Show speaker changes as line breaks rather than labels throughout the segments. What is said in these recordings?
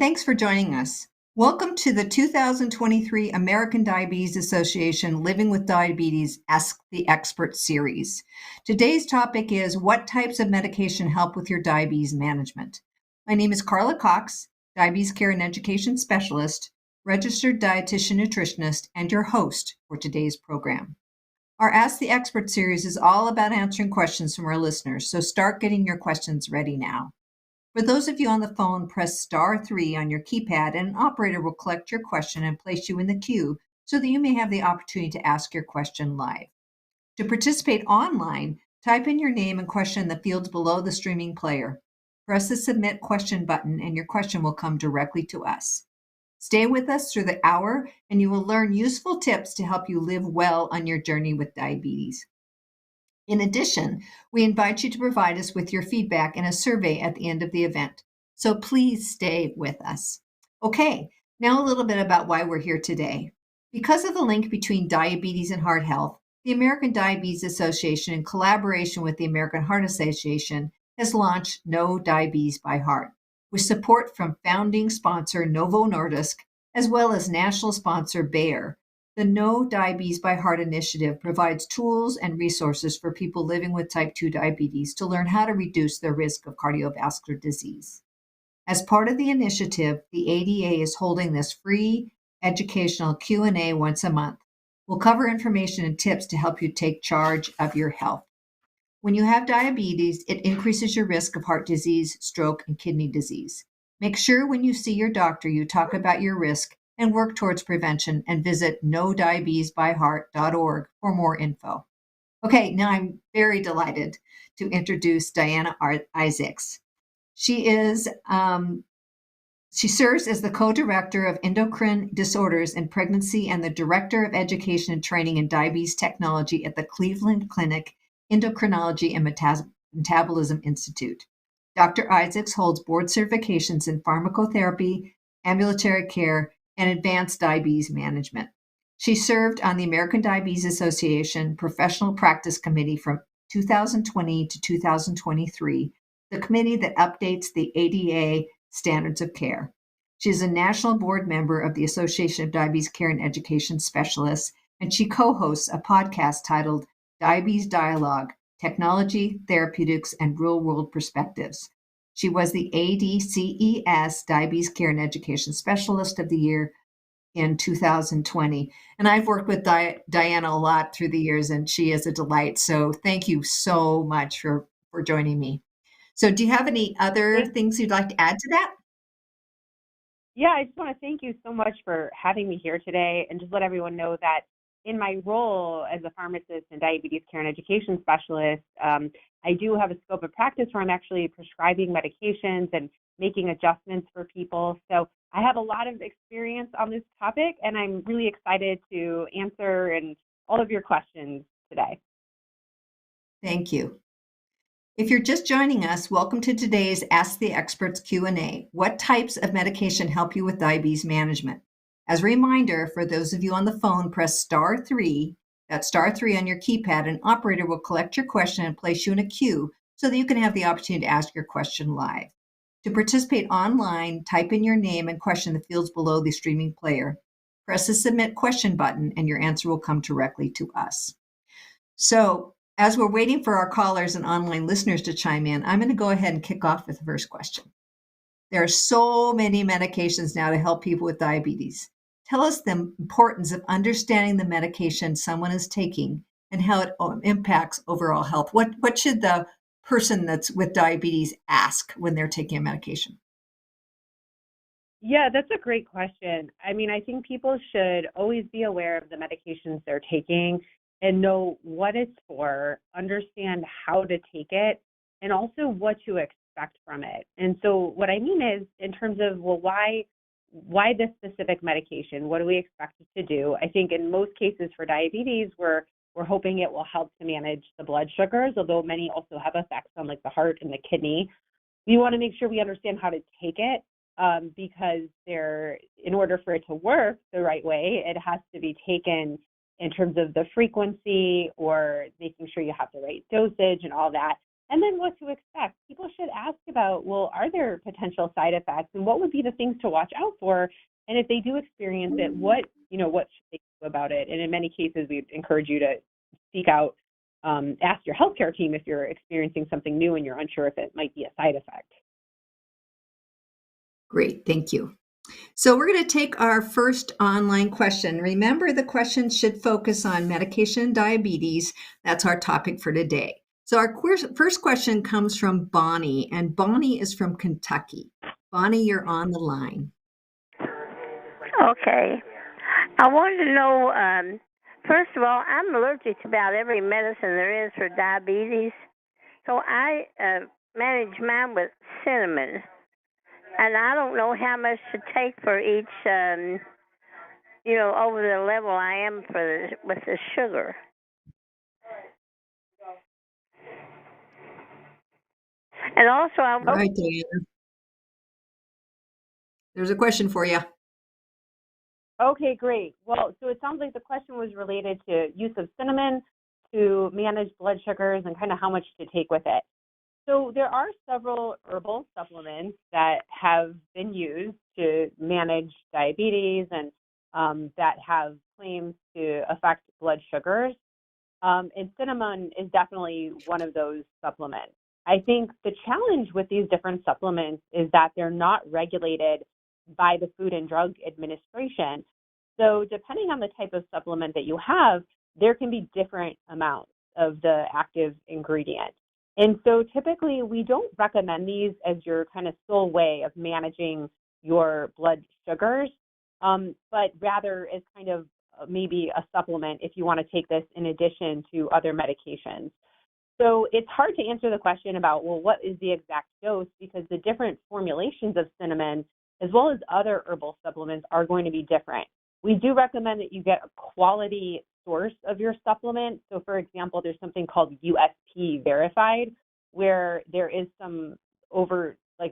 Thanks for joining us. Welcome to the 2023 American Diabetes Association Living with Diabetes Ask the Expert series. Today's topic is what types of medication help with your diabetes management. My name is Carla Cox, Diabetes Care and Education Specialist, Registered Dietitian Nutritionist, and your host for today's program. Our Ask the Expert series is all about answering questions from our listeners, so start getting your questions ready now. For those of you on the phone, press *3 on your keypad and an operator will collect your question and place you in the queue so that you may have the opportunity to ask your question live. To participate online, type in your name and question in the fields below the streaming player. Press the Submit Question button and your question will come directly to us. Stay with us through the hour and you will learn useful tips to help you live well on your journey with diabetes. In addition, we invite you to provide us with your feedback in a survey at the end of the event. So please stay with us. Okay, now a little bit about why we're here today. Because of the link between diabetes and heart health, the American Diabetes Association, in collaboration with the American Heart Association, has launched No Diabetes by Heart, with support from founding sponsor Novo Nordisk, as well as national sponsor Bayer. The No Diabetes by Heart initiative provides tools and resources for people living with type 2 diabetes to learn how to reduce their risk of cardiovascular disease. As part of the initiative, the ADA is holding this free educational Q&A once a month. We'll cover information and tips to help you take charge of your health. When you have diabetes, it increases your risk of heart disease, stroke, and kidney disease. Make sure when you see your doctor, you talk about your risk and work towards prevention, and visit nodiabetesbyheart.org for more info. Okay, now I'm very delighted to introduce Diana Isaacs. She serves as the co-director of endocrine disorders in pregnancy and the director of education and training in diabetes technology at the Cleveland Clinic Endocrinology and Metabolism Institute. Dr. Isaacs holds board certifications in pharmacotherapy, ambulatory care, and advanced diabetes management. She served on the American Diabetes Association Professional Practice Committee from 2020 to 2023, the committee that updates the ADA standards of care. She is a national board member of the Association of Diabetes Care and Education Specialists, and she co-hosts a podcast titled Diabetes Dialogue, Technology, Therapeutics, and Real-World Perspectives. She was the ADCES Diabetes Care and Education Specialist of the Year in 2020. And I've worked with Diana a lot through the years, and she is a delight. So thank you so much for joining me. So do you have any other things you'd like to add to that?
Yeah, I just want to thank you so much for having me here today and just let everyone know that in my role as a pharmacist and diabetes care and education specialist, I do have a scope of practice where I'm actually prescribing medications and making adjustments for people. So I have a lot of experience on this topic, and I'm really excited to answer and all of your questions today.
Thank you. If you're just joining us, welcome to today's Ask the Experts Q&A. What types of medication help you with diabetes management? As a reminder, for those of you on the phone, press *3, that's *3 on your keypad, and an operator will collect your question and place you in a queue so that you can have the opportunity to ask your question live. To participate online, type in your name and question in the fields below the streaming player. Press the Submit Question button and your answer will come directly to us. So, as we're waiting for our callers and online listeners to chime in, I'm going to go ahead and kick off with the first question. There are so many medications now to help people with diabetes. Tell us the importance of understanding the medication someone is taking and how it impacts overall health. What should the person that's with diabetes ask when they're taking a medication?
Yeah, that's a great question. I mean, I think people should always be aware of the medications they're taking and know what it's for, understand how to take it, and also what to expect from it. And so what I mean is in terms of, well, why this specific medication? What do we expect it to do? I think in most cases for diabetes, we're hoping it will help to manage the blood sugars, although many also have effects on like the heart and the kidney. We want to make sure we understand how to take it because in order for it to work the right way, it has to be taken in terms of the frequency or making sure you have the right dosage and all that. and then what to expect. People should ask about, well, are there potential side effects, and what would be the things to watch out for? And if they do experience it, what should they do about it? And in many cases, we encourage you to seek out, ask your healthcare team if you're experiencing something new and you're unsure if it might be a side effect.
Great, thank you. So we're going to take our first online question. Remember, the questions should focus on medication and diabetes. That's our topic for today. So our first question comes from Bonnie, and Bonnie is from Kentucky. Bonnie, you're on the line.
Okay. I wanted to know, first of all, I'm allergic to about every medicine there is for diabetes. So I manage mine with cinnamon. And I don't know how much to take for each, over the level I am with the sugar. And also,
All right, Diana. There's a question for you.
Okay, great. Well, so it sounds like the question was related to use of cinnamon to manage blood sugars and kind of how much to take with it. So there are several herbal supplements that have been used to manage diabetes and that have claims to affect blood sugars. And cinnamon is definitely one of those supplements. I think the challenge with these different supplements is that they're not regulated by the Food and Drug Administration. So depending on the type of supplement that you have, there can be different amounts of the active ingredient. And so typically we don't recommend these as your kind of sole way of managing your blood sugars, but rather as kind of maybe a supplement if you want to take this in addition to other medications. So it's hard to answer the question about, well, what is the exact dose, because the different formulations of cinnamon as well as other herbal supplements are going to be different. We do recommend that you get a quality source of your supplement. So for example, there's something called USP verified, where there is some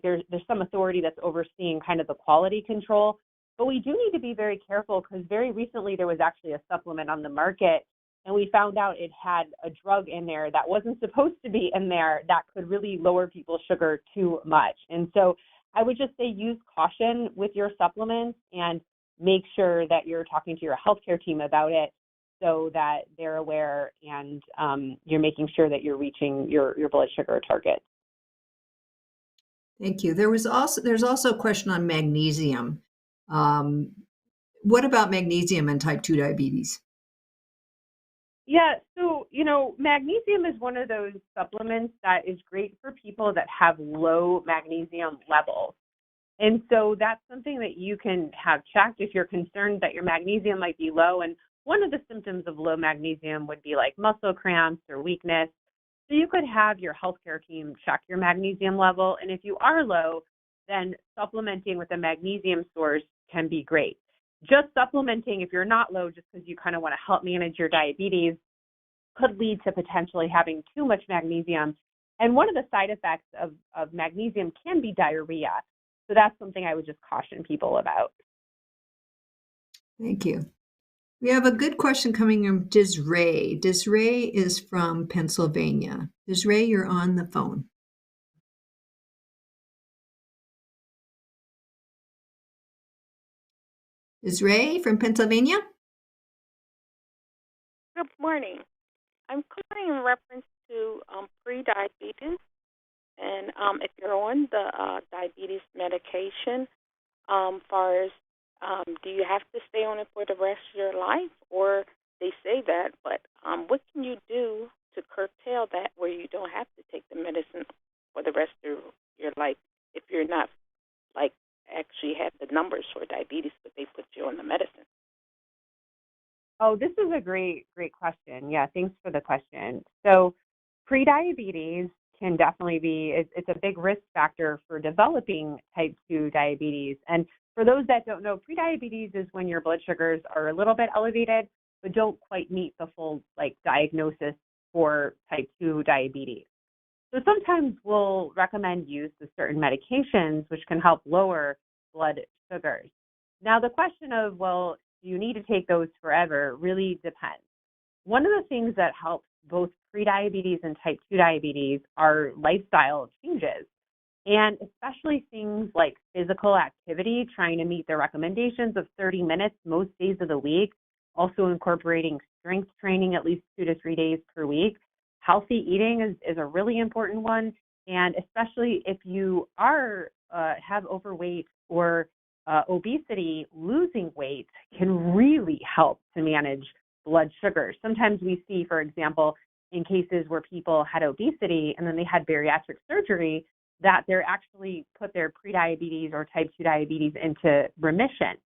there's some authority that's overseeing kind of the quality control. But we do need to be very careful, because very recently there was actually a supplement on the market, and we found out it had a drug in there that wasn't supposed to be in there that could really lower people's sugar too much. And so I would just say use caution with your supplements and make sure that you're talking to your healthcare team about it so that they're aware and you're making sure that you're reaching your blood sugar target.
Thank you. There's also a question on magnesium. What about magnesium and type 2 diabetes?
Yeah, so, magnesium is one of those supplements that is great for people that have low magnesium levels. And so that's something that you can have checked if you're concerned that your magnesium might be low. And one of the symptoms of low magnesium would be like muscle cramps or weakness. So you could have your healthcare team check your magnesium level. And if you are low, then supplementing with a magnesium source can be great. Just supplementing if you're not low, just because you kind of want to help manage your diabetes, could lead to potentially having too much magnesium. And one of the side effects of magnesium can be diarrhea. So that's something I would just caution people about.
Thank you. We have a good question coming from Desiree. Desiree is from Pennsylvania. Desiree, you're on the phone. Desiree from Pennsylvania?
Good morning. I'm calling in reference to prediabetes, and if you're on the diabetes medication, far as do you have to stay on it for the rest of your life, or they say that, but what can you do to curtail that where you don't have to take the medicine for the rest of your life if you're not actually have the numbers for diabetes, but they put you on the medicine?
Oh, this is a great question. Yeah, thanks for the question. So prediabetes can definitely it's a big risk factor for developing type 2 diabetes. And for those that don't know, prediabetes is when your blood sugars are a little bit elevated, but don't quite meet the full diagnosis for type 2 diabetes. So sometimes we'll recommend use of certain medications which can help lower blood sugars. Now, the question of, well, do you need to take those forever really depends. One of the things that helps both prediabetes and type 2 diabetes are lifestyle changes. And especially things like physical activity, trying to meet the recommendations of 30 minutes most days of the week, also incorporating strength training at least 2 to 3 days per week. Healthy eating is a really important one. And especially if you are have overweight or obesity, losing weight can really help to manage blood sugar. Sometimes we see, for example, in cases where people had obesity and then they had bariatric surgery, that they're actually put their prediabetes or type 2 diabetes into remission.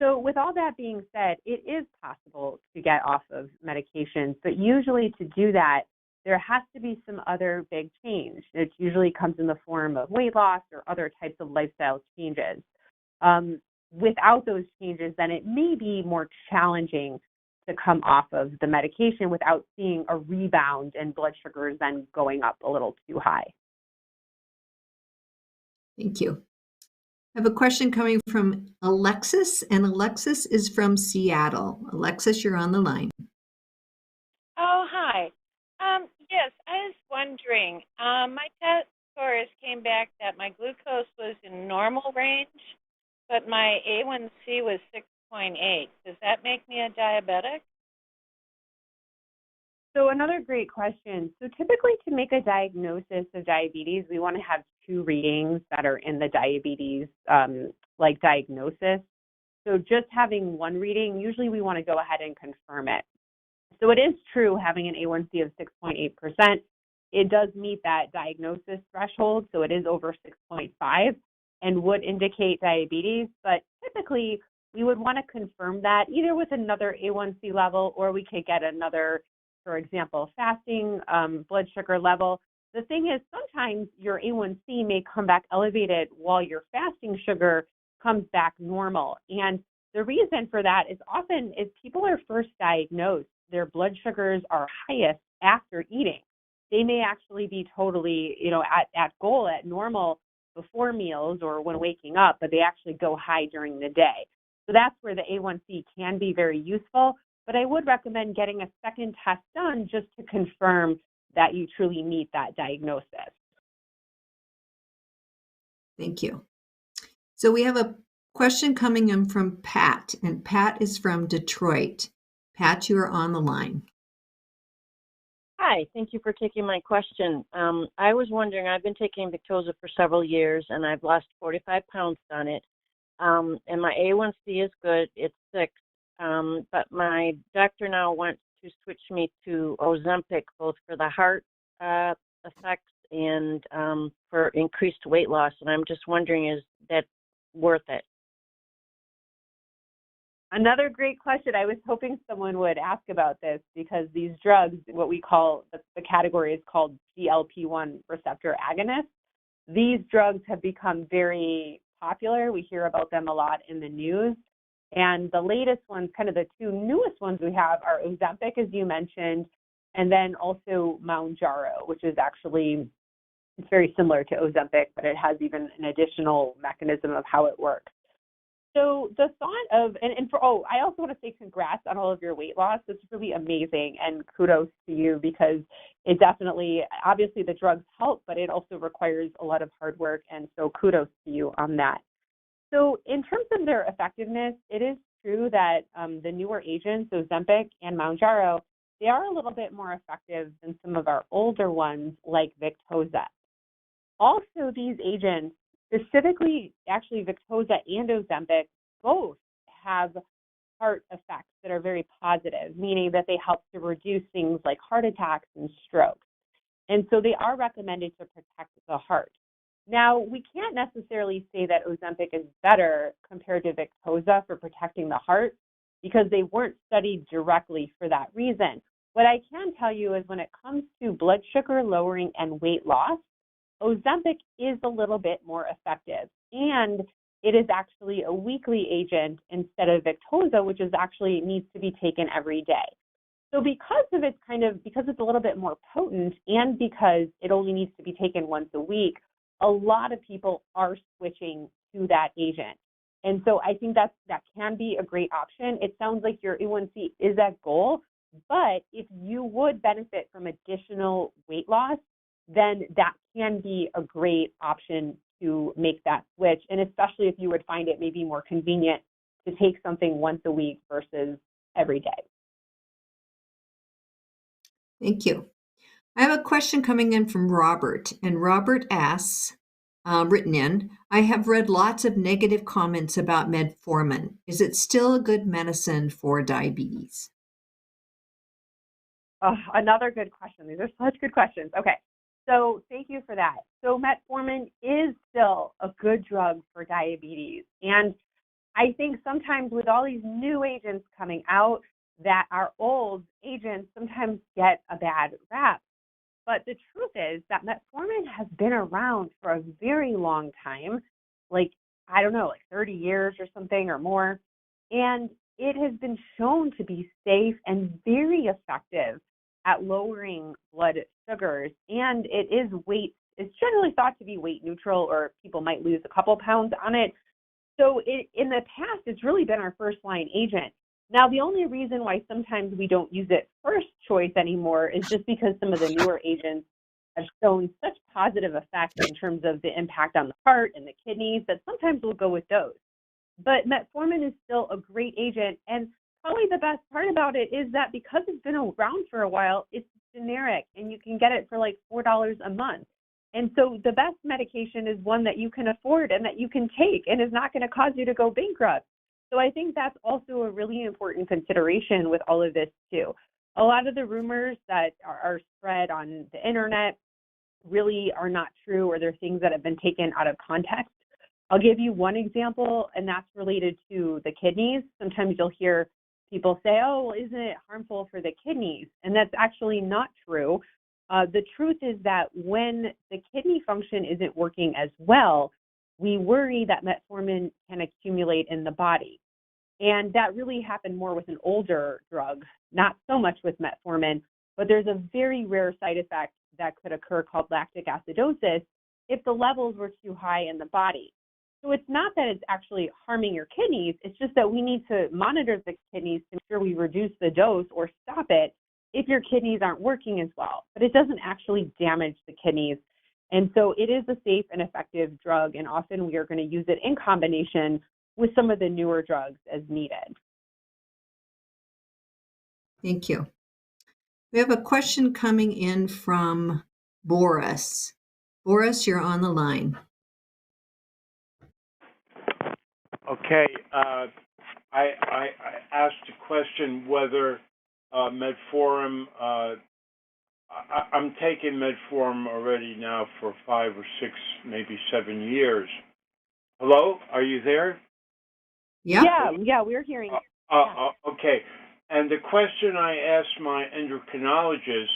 So with all that being said, it is possible to get off of medications, but usually to do that, there has to be some other big change. It usually comes in the form of weight loss or other types of lifestyle changes. Without those changes, then it may be more challenging to come off of the medication without seeing a rebound and blood sugars then going up a little too high.
Thank you. I have a question coming from Alexis, and Alexis is from Seattle. Alexis, you're on the line.
Oh, hi. Yes, I was wondering, my test scores came back that my glucose was in normal range, but my A1C was 6.8. Does that make me a diabetic?
So another great question. So typically to make a diagnosis of diabetes, we want to have 2 readings that are in the diabetes diagnosis. So just having 1 reading, usually we want to go ahead and confirm it. So it is true having an A1C of 6.8%. It does meet that diagnosis threshold, so it is over 6.5 and would indicate diabetes. But typically we would want to confirm that either with another A1C level, or we could get another, for example, fasting blood sugar level. The thing is, sometimes your A1C may come back elevated while your fasting sugar comes back normal. And the reason for that is often if people are first diagnosed, their blood sugars are highest after eating. They may actually be totally, at goal, at normal before meals or when waking up, but they actually go high during the day. So that's where the A1C can be very useful. But I would recommend getting a second test done just to confirm that you truly meet that diagnosis.
Thank you. So we have a question coming in from Pat, and Pat is from Detroit. Pat, you are on the line.
Hi, thank you for taking my question. I was wondering, I've been taking Victoza for several years, and I've lost 45 pounds on it. And my A1C is good, it's 6. But my doctor now wants to switch me to Ozempic, both for the heart effects and for increased weight loss. And I'm just wondering, is that worth it?
Another great question. I was hoping someone would ask about this because these drugs, what we call, the category is called GLP-1 receptor agonists. These drugs have become very popular. We hear about them a lot in the news. And the latest ones, kind of the 2 newest ones we have are Ozempic, as you mentioned, and then also Mounjaro, which is actually, it's very similar to Ozempic, but it has even an additional mechanism of how it works. So the thought of, I also want to say congrats on all of your weight loss. It's really amazing, and kudos to you because it definitely, obviously the drugs help, but it also requires a lot of hard work, and so kudos to you on that. So in terms of their effectiveness, it is true that the newer agents, Ozempic and Mounjaro, they are a little bit more effective than some of our older ones like Victoza. Also, these agents, specifically actually Victoza and Ozempic, both have heart effects that are very positive, meaning that they help to reduce things like heart attacks and strokes. And so they are recommended to protect the heart. Now, we can't necessarily say that Ozempic is better compared to Victoza for protecting the heart because they weren't studied directly for that reason. What I can tell you is when it comes to blood sugar lowering and weight loss, Ozempic is a little bit more effective, and it is actually a weekly agent instead of Victoza, which is actually needs to be taken every day. So because it's a little bit more potent and because it only needs to be taken once a week, a lot of people are switching to that agent. And so I think that can be a great option. It sounds like your A1C is at goal, But if you would benefit from additional weight loss, then that can be a great option to make that switch. And especially if you would find it maybe more convenient to take something once a week versus every day.
Thank you. I have a question coming in from Robert, and Robert asks, written in, I have read lots of negative comments about metformin. Is it still a good medicine for diabetes?
Another good question. These are such good questions. Okay, so thank you for that. So metformin is still a good drug for diabetes. And I think sometimes with all these new agents coming out, that our old agents sometimes get a bad rap. But the truth is that metformin has been around for a very long time, like, I don't know, like 30 years or something or more. And it has been shown to be safe and very effective at lowering blood sugars. And it's generally thought to be weight neutral, or people might lose a couple pounds on it. So in the past, it's really been our first line agent. Now, the only reason why sometimes we don't use it first choice anymore is just because some of the newer agents have shown such positive effects in terms of the impact on the heart and the kidneys that sometimes we'll go with those. But metformin is still a great agent. And probably the best part about it is that because it's been around for a while, it's generic and you can get it for like $4 a month. And so the best medication is one that you can afford and that you can take and is not going to cause you to go bankrupt. So I think that's also a really important consideration with all of this too. A lot of the rumors that are spread on the internet really are not true, or they're things that have been taken out of context. I'll give you one example, and that's related to the kidneys. Sometimes you'll hear people say, oh, well, isn't it harmful for the kidneys? And that's actually not true. The truth is that when the kidney function isn't working as well, we worry that metformin can accumulate in the body. And that really happened more with an older drug, not so much with metformin, but there's a very rare side effect that could occur called lactic acidosis if the levels were too high in the body. So it's not that it's actually harming your kidneys, it's just that we need to monitor the kidneys to make sure we reduce the dose or stop it if your kidneys aren't working as well. But it doesn't actually damage the kidneys. And so it is a safe and effective drug, and often we are going to use it in combination with some of the newer drugs as needed.
Thank you. We have a question coming in from Boris. Boris, you're on the line.
Okay. I asked a question whether metformin. I'm taking metformin already now for 5 or 6, maybe 7 years. Hello, are you there?
Yep.
Yeah, we're hearing you.
Okay. And the question I asked my endocrinologist,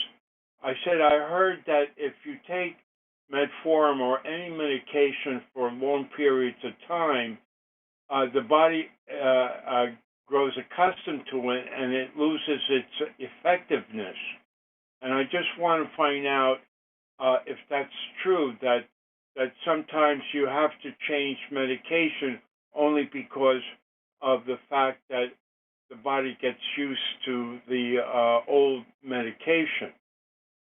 I said, I heard that if you take metformin or any medication for long periods of time, the body grows accustomed to it and it loses its effectiveness. And I just want to find out if that's true, that sometimes you have to change medication only because of the fact that the body gets used to the old medication.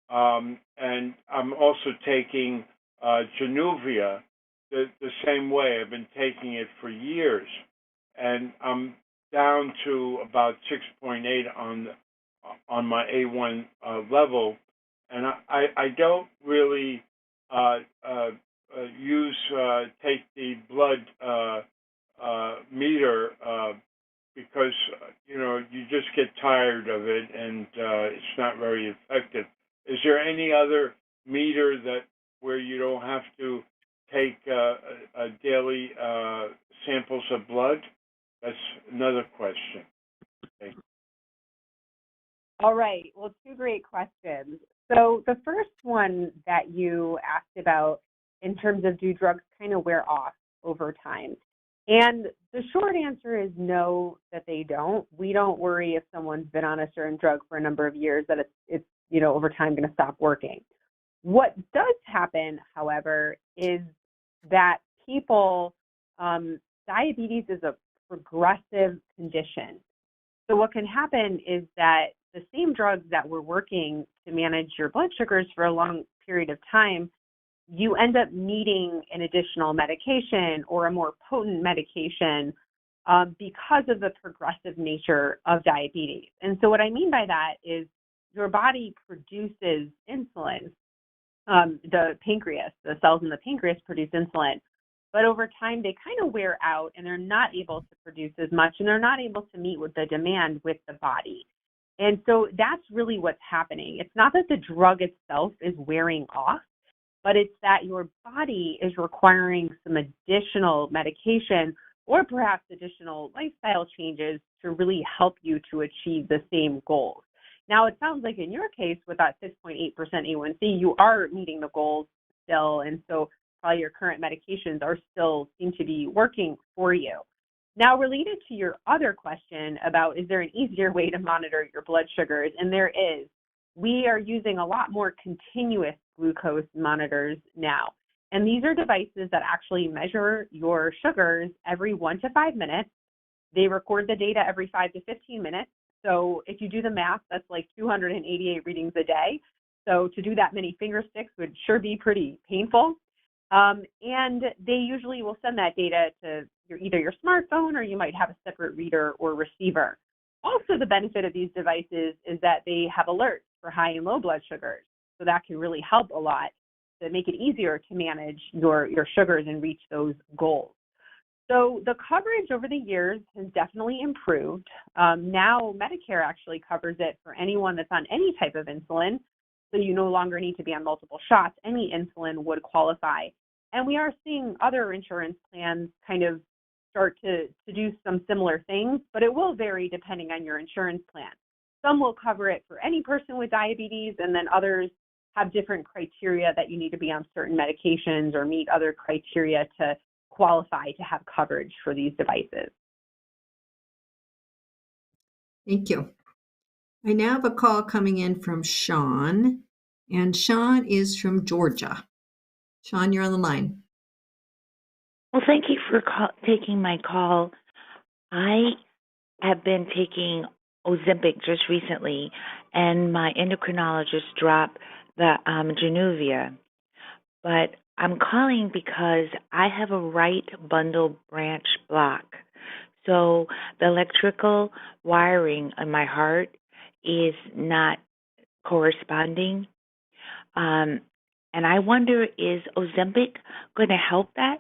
And I'm also taking Genovia the same way. I've been taking it for years. And I'm down to about 6.8 on my A1 level. And I don't really take the blood meter because you just get tired of it and it's not very effective. Is there any other meter where you don't have to take daily samples of blood? That's another question. Okay.
All right. Well, two great questions. So the first one that you asked about in terms of do drugs kind of wear off over time? And the short answer is no, that they don't. We don't worry if someone's been on a certain drug for a number of years that it's over time going to stop working. What does happen, however, is that people, diabetes is a progressive condition. So what can happen is that the same drugs that were working to manage your blood sugars for a long period of time, you end up needing an additional medication or a more potent medication because of the progressive nature of diabetes. And so what I mean by that is your body produces insulin. The pancreas, the cells in the pancreas produce insulin, but over time they kind of wear out and they're not able to produce as much and they're not able to meet with the demand with the body. And so that's really what's happening. It's not that the drug itself is wearing off, but it's that your body is requiring some additional medication or perhaps additional lifestyle changes to really help you to achieve the same goals. Now, it sounds like in your case, with that 6.8% A1C, you are meeting the goals still, and so probably your current medications are still seem to be working for you. Now, related to your other question about is there an easier way to monitor your blood sugars, and there is. We are using a lot more continuous glucose monitors now. And these are devices that actually measure your sugars every 1 to 5 minutes. They record the data every 5 to 15 minutes. So if you do the math, that's like 288 readings a day. So to do that many finger sticks would sure be pretty painful. And they usually will send that data to either your smartphone or you might have a separate reader or receiver. Also, the benefit of these devices is that they have alerts for high and low blood sugars. So that can really help a lot to make it easier to manage your sugars and reach those goals. So the coverage over the years has definitely improved. Now Medicare actually covers it for anyone that's on any type of insulin. So you no longer need to be on multiple shots. Any insulin would qualify. And we are seeing other insurance plans kind of start to do some similar things, but it will vary depending on your insurance plan. Some will cover it for any person with diabetes, and then others have different criteria that you need to be on certain medications or meet other criteria to qualify to have coverage for these devices.
Thank you. I now have a call coming in from Sean, and Sean is from Georgia. Sean, you're on the line.
Well, thank you for taking my call. I have been taking Ozempic just recently, and my endocrinologist dropped the Genovia. But I'm calling because I have a right bundle branch block. So the electrical wiring on my heart is not corresponding. And I wonder, is Ozempic going to help that?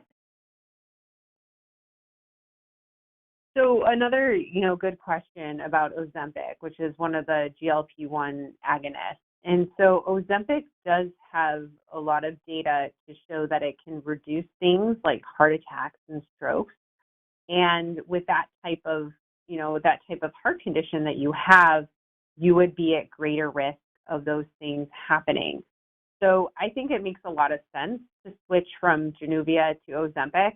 So another, good question about Ozempic, which is one of the GLP-1 agonists. And so Ozempic does have a lot of data to show that it can reduce things like heart attacks and strokes. And with that type of heart condition that you have, you would be at greater risk of those things happening. So I think it makes a lot of sense to switch from Genovia to Ozempic.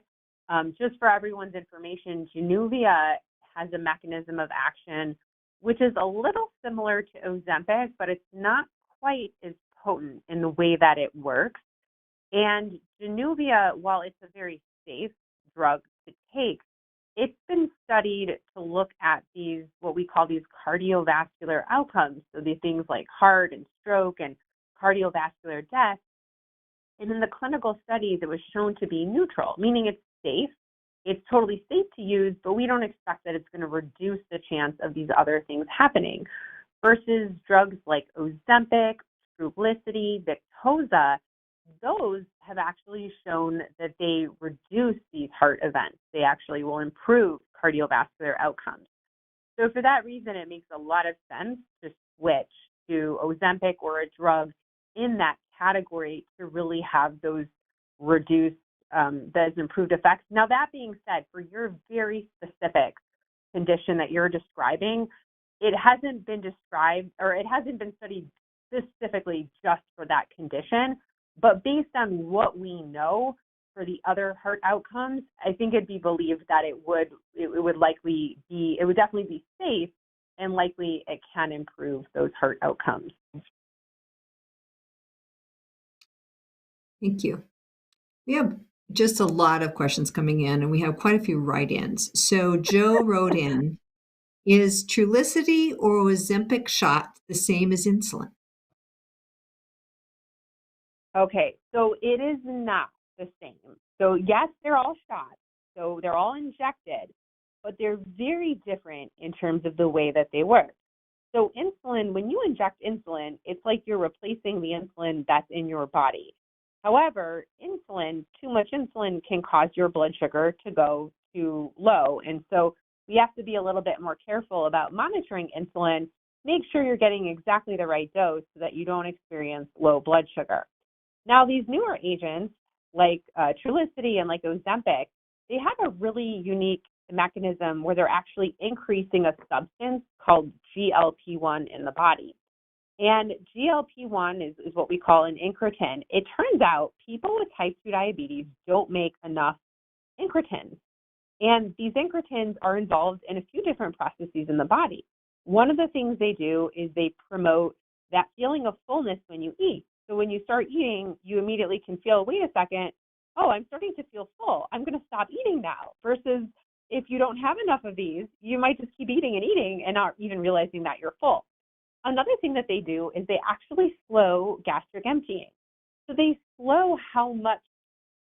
Just for everyone's information, Genovia has a mechanism of action which is a little similar to Ozempic, but it's not quite as potent in the way that it works. And Genovia, while it's a very safe drug to take, it's been studied to look at these, what we call these cardiovascular outcomes. So these things like heart and stroke and cardiovascular death. And in the clinical studies, it was shown to be neutral, meaning it's safe. It's totally safe to use, but we don't expect that it's going to reduce the chance of these other things happening. Versus drugs like Ozempic, Trulicity, Victoza, those have actually shown that they reduce these heart events. They actually will improve cardiovascular outcomes. So for that reason, it makes a lot of sense to switch to Ozempic or a drug in that category to really have those reduced, those improved effects. Now, that being said, for your very specific condition that you're describing, it hasn't been described or it hasn't been studied specifically just for that condition. But based on what we know for the other heart outcomes, I think it'd be believed that it would definitely be safe and likely it can improve those heart outcomes.
Thank you. We have just a lot of questions coming in, and we have quite a few write-ins. So Joe wrote in, Is Trulicity or Ozempic shot the same as insulin?
Okay, so it is not the same. So yes, they're all shots. So they're all injected, but they're very different in terms of the way that they work. So insulin, when you inject insulin, it's like you're replacing the insulin that's in your body. However, insulin, too much insulin can cause your blood sugar to go too low. And so we have to be a little bit more careful about monitoring insulin. Make sure you're getting exactly the right dose so that you don't experience low blood sugar. Now, these newer agents like Trulicity and like Ozempic, they have a really unique mechanism where they're actually increasing a substance called GLP-1 in the body. And GLP-1 is what we call an incretin. It turns out people with type 2 diabetes don't make enough incretins. And these incretins are involved in a few different processes in the body. One of the things they do is they promote that feeling of fullness when you eat. So when you start eating, you immediately can feel, wait a second, oh, I'm starting to feel full. I'm going to stop eating now. Versus if you don't have enough of these, you might just keep eating and not even realizing that you're full. Another thing that they do is they actually slow gastric emptying. So they slow how much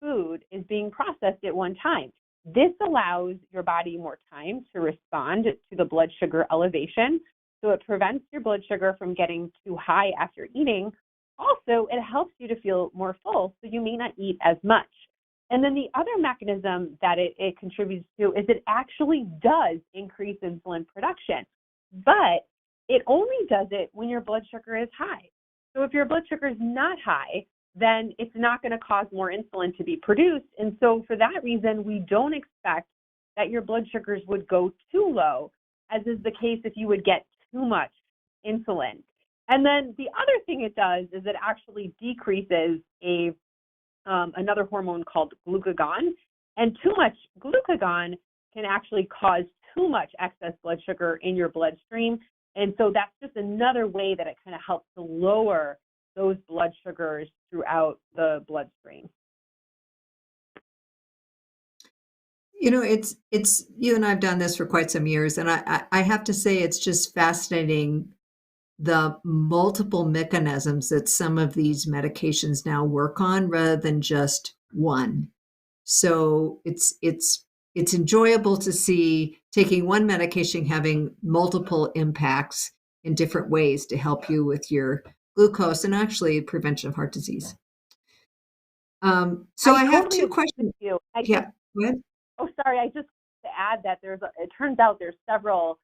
food is being processed at one time. This allows your body more time to respond to the blood sugar elevation. So it prevents your blood sugar from getting too high after eating. Also, it helps you to feel more full, so you may not eat as much. And then the other mechanism that it contributes to is it actually does increase insulin production, but it only does it when your blood sugar is high. So if your blood sugar is not high, then it's not going to cause more insulin to be produced. And so for that reason, we don't expect that your blood sugars would go too low, as is the case if you would get too much insulin. And then the other thing it does is it actually decreases another hormone called glucagon. And too much glucagon can actually cause too much excess blood sugar in your bloodstream. And so that's just another way that it kind of helps to lower those blood sugars throughout the bloodstream.
You know, it's you and I've done this for quite some years, and I have to say it's just fascinating the multiple mechanisms that some of these medications now work on rather than just one. So it's enjoyable to see taking one medication having multiple impacts in different ways to help you with your glucose and actually prevention of heart disease. So I have
totally
two
agree
questions.
with you.
Yeah, go ahead.
Oh, sorry. I just to add that it turns out there's several.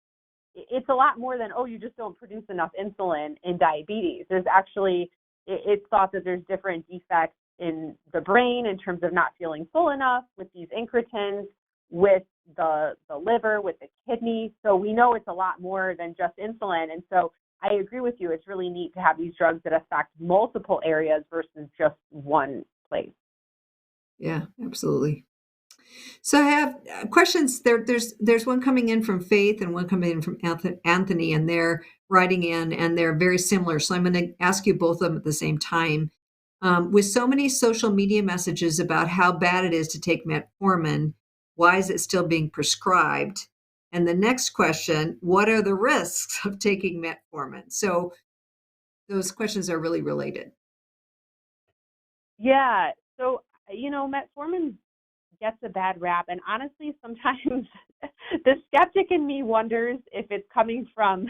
It's a lot more than, oh, you just don't produce enough insulin in diabetes. There's actually, it's thought that there's different defects in the brain in terms of not feeling full enough with these incretins, with the liver, with the kidney. So we know it's a lot more than just insulin. And so I agree with you. It's really neat to have these drugs that affect multiple areas versus just one place.
Yeah, absolutely. So I have questions. There's one coming in from Faith and one coming in from Anthony, and they're writing in, and they're very similar. So I'm going to ask you both of them at the same time. With so many social media messages about how bad it is to take metformin, why is it still being prescribed? And the next question: what are the risks of taking metformin? So those questions are really related.
Yeah. So, metformin gets a bad rap. And honestly, sometimes the skeptic in me wonders if it's coming from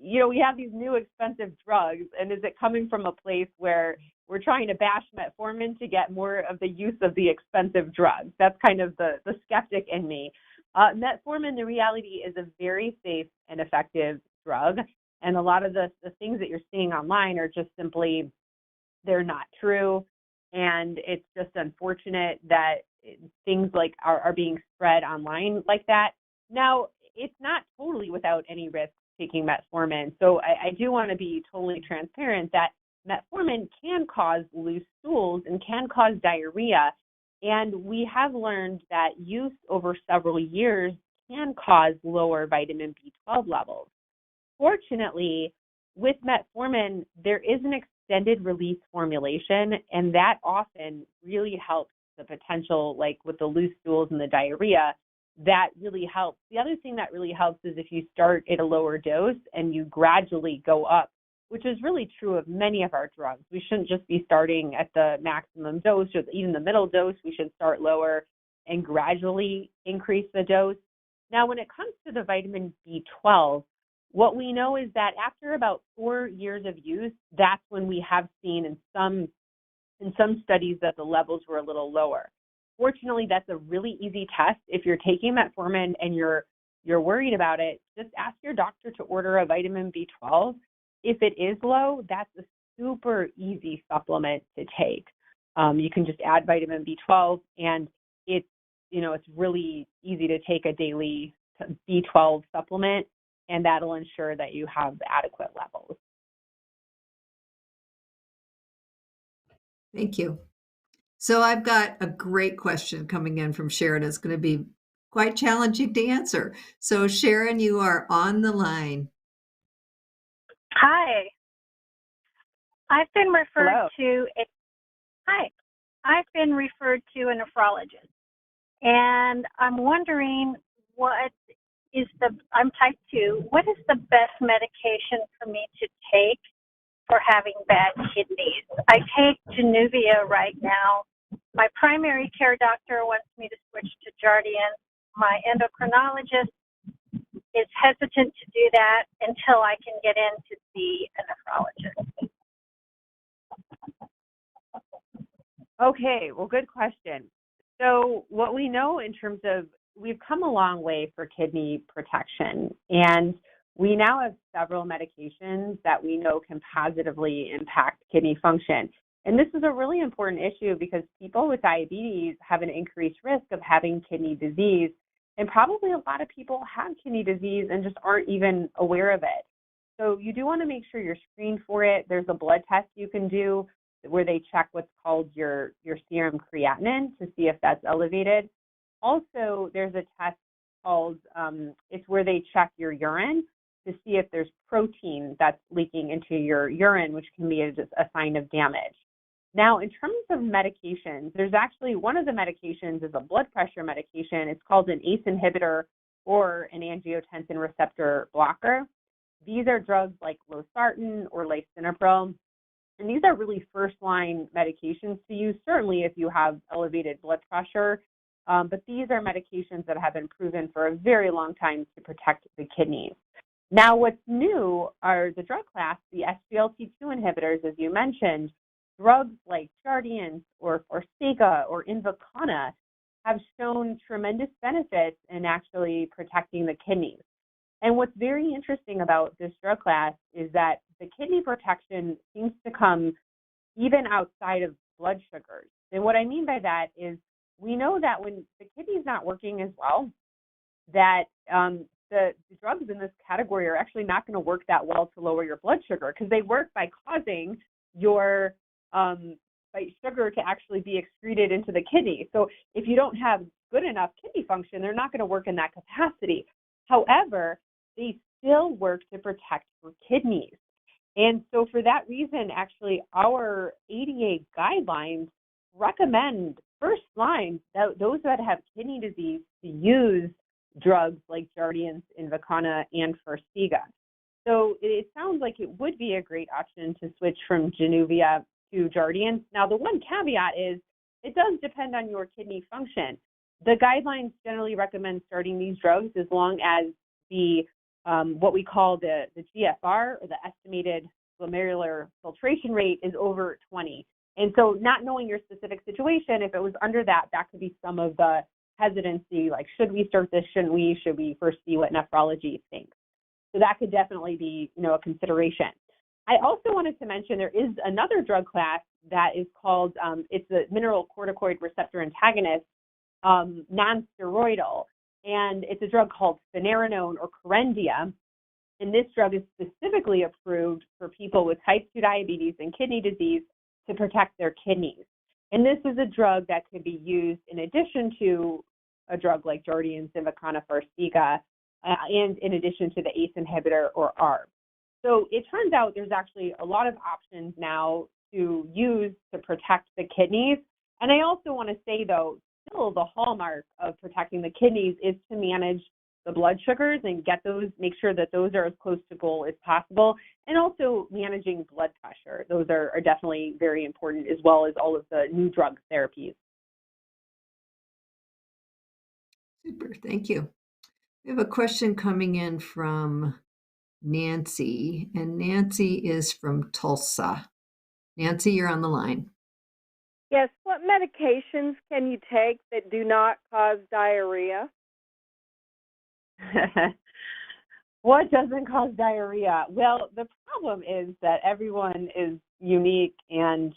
we have these new expensive drugs, and is it coming from a place where we're trying to bash metformin to get more of the use of the expensive drugs? That's kind of the skeptic in me. Metformin, the reality, is a very safe and effective drug. And a lot of the things that you're seeing online are just simply, they're not true. And it's just unfortunate that things are being spread online like that. Now, it's not totally without any risk taking metformin. So I do want to be totally transparent that metformin can cause loose stools and can cause diarrhea. And we have learned that use over several years can cause lower vitamin B12 levels. Fortunately, with metformin, there is an extended release formulation, and that often really helps the potential, like with the loose stools and the diarrhea, that really helps. The other thing that really helps is if you start at a lower dose and you gradually go up, which is really true of many of our drugs. We shouldn't just be starting at the maximum dose or even the middle dose. We should start lower and gradually increase the dose. Now, when it comes to the vitamin B12, what we know is that after about 4 years of use, that's when we have seen in some studies that the levels were a little lower. Fortunately, that's a really easy test. If you're taking metformin and you're worried about it, just ask your doctor to order a vitamin B12. If it is low, that's a super easy supplement to take. You can just add vitamin B12, and it's really easy to take a daily B12 supplement, and that'll ensure that you have adequate levels.
Thank you. So I've got a great question coming in from Sharon. It's going to be quite challenging to answer. So Sharon, you are on the line.
Hi. I've been referred
Hello.
I've been referred to a nephrologist, and I'm wondering I'm type 2. What is the best medication for me to take for having bad kidneys? I take Genovia right now. My primary care doctor wants me to switch to Jardiance. My endocrinologist is hesitant to do that until I can get in to see a nephrologist.
Okay, well, good question. So what we know in terms of, we've come a long way for kidney protection, and we now have several medications that we know can positively impact kidney function. And this is a really important issue because people with diabetes have an increased risk of having kidney disease, and probably a lot of people have kidney disease and just aren't even aware of it. So you do want to make sure you're screened for it. There's a blood test you can do where they check what's called your serum creatinine to see if that's elevated. Also, there's a test called, it's where they check your urine to see if there's protein that's leaking into your urine, which can be a sign of damage. Now, in terms of medications, there's actually one of the medications is a blood pressure medication. It's called an ACE inhibitor or an angiotensin receptor blocker. These are drugs like losartan or lisinopril. And these are really first-line medications to use, certainly if you have elevated blood pressure. But these are medications that have been proven for a very long time to protect the kidneys. Now, what's new are the drug class, the SGLT2 inhibitors, as you mentioned. Drugs like Jardiance or Forxiga or Invokana have shown tremendous benefits in actually protecting the kidneys. And what's very interesting about this drug class is that the kidney protection seems to come even outside of blood sugars. And what I mean by that is we know that when the kidney's not working as well, that the drugs in this category are actually not going to work that well to lower your blood sugar because they work by causing your sugar to actually be excreted into the kidney. So if you don't have good enough kidney function, they're not going to work in that capacity. However, they still work to protect your kidneys. And so for that reason, actually, our ADA guidelines recommend first line those that have kidney disease to use drugs like Jardiance, Invokana, and Forxiga. So it sounds like it would be a great option to switch from Genovia to Jardiance. Now, the one caveat is it does depend on your kidney function. The guidelines generally recommend starting these drugs as long as the what we call the GFR, or the estimated glomerular filtration rate, is over 20. And so not knowing your specific situation, if it was under that, that could be some of the hesitancy, like should we start this, shouldn't we, should we first see what nephrology thinks? So that could definitely be, a consideration. I also wanted to mention there is another drug class that is called, it's a mineralocorticoid receptor antagonist, non-steroidal, and it's a drug called finerenone or Kerendia. And this drug is specifically approved for people with type 2 diabetes and kidney disease to protect their kidneys. And this is a drug that could be used in addition to a drug like Jardiance, Invokana, Forxiga, and in addition to the ACE inhibitor or ARB. So it turns out there's actually a lot of options now to use to protect the kidneys. And I also want to say, though, still the hallmark of protecting the kidneys is to manage the blood sugars and make sure that those are as close to goal as possible, and also managing blood pressure. Those are definitely very important, as well as all of the new drug therapies.
Super, thank you. We have a question coming in from Nancy, and Nancy is from Tulsa. Nancy, you're on the line.
Yes, what medications can you take that do not cause diarrhea?
What doesn't cause diarrhea? Well, the problem is that everyone is unique, and